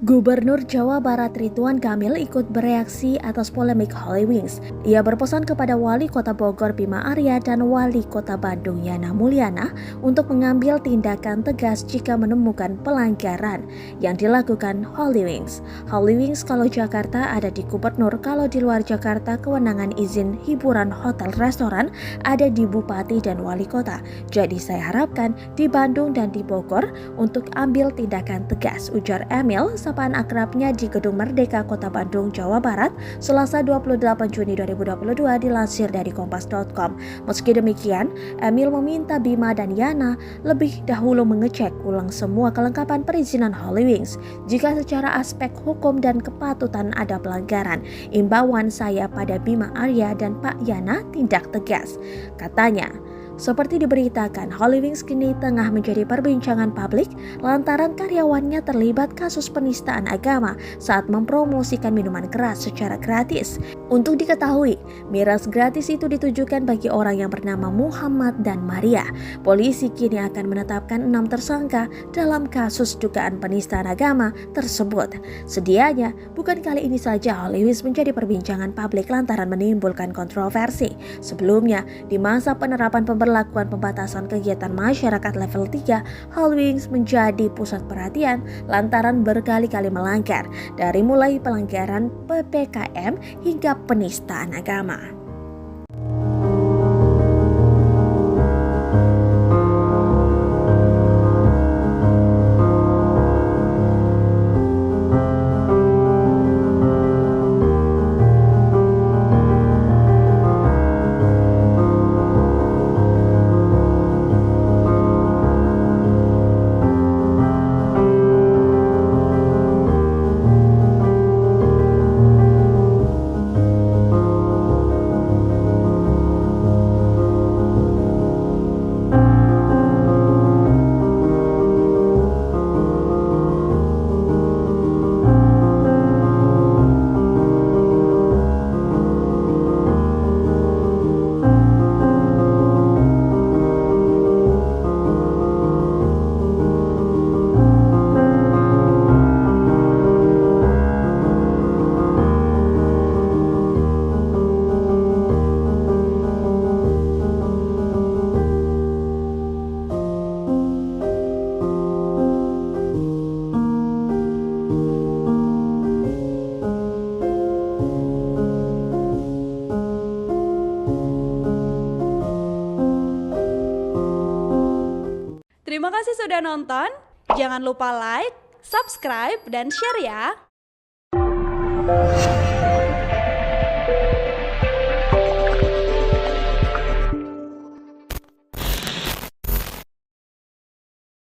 Gubernur Jawa Barat Ridwan Kamil ikut bereaksi atas polemik Hollywings. Ia berpesan kepada Wali Kota Bogor Bima Arya dan Wali Kota Bandung Yana Mulyana untuk mengambil tindakan tegas jika menemukan pelanggaran yang dilakukan Hollywings. Hollywings kalau Jakarta ada di Gubernur, kalau di luar Jakarta kewenangan izin hiburan hotel restoran ada di Bupati dan Wali Kota. Jadi saya harapkan di Bandung dan di Bogor untuk ambil tindakan tegas, ujar Emil sapaan akrabnya di Gedung Merdeka Kota Bandung, Jawa Barat, Selasa 28 Juni 2022 dilansir dari kompas.com. Meski demikian, Emil meminta Bima dan Yana lebih dahulu mengecek ulang semua kelengkapan perizinan Hollywings. Jika secara aspek hukum dan kepatutan ada pelanggaran, imbauan saya pada Bima Arya dan Pak Yana tindak tegas. Katanya, seperti diberitakan, Hollywings kini tengah menjadi perbincangan publik lantaran karyawannya terlibat kasus penistaan agama saat mempromosikan minuman keras secara gratis. Untuk diketahui, miras gratis itu ditujukan bagi orang yang bernama Muhammad dan Maria. Polisi kini akan menetapkan 6 tersangka dalam kasus dugaan penistaan agama tersebut. Sedianya, bukan kali ini saja Hollywings menjadi perbincangan publik lantaran menimbulkan kontroversi. Sebelumnya, di masa penerapan pemberlakuan pembatasan kegiatan masyarakat level 3, Hollywings menjadi pusat perhatian lantaran berkali-kali melanggar, dari mulai pelanggaran PPKM hingga penistaan agama. Terima kasih sudah nonton. Jangan lupa like, subscribe, dan share ya.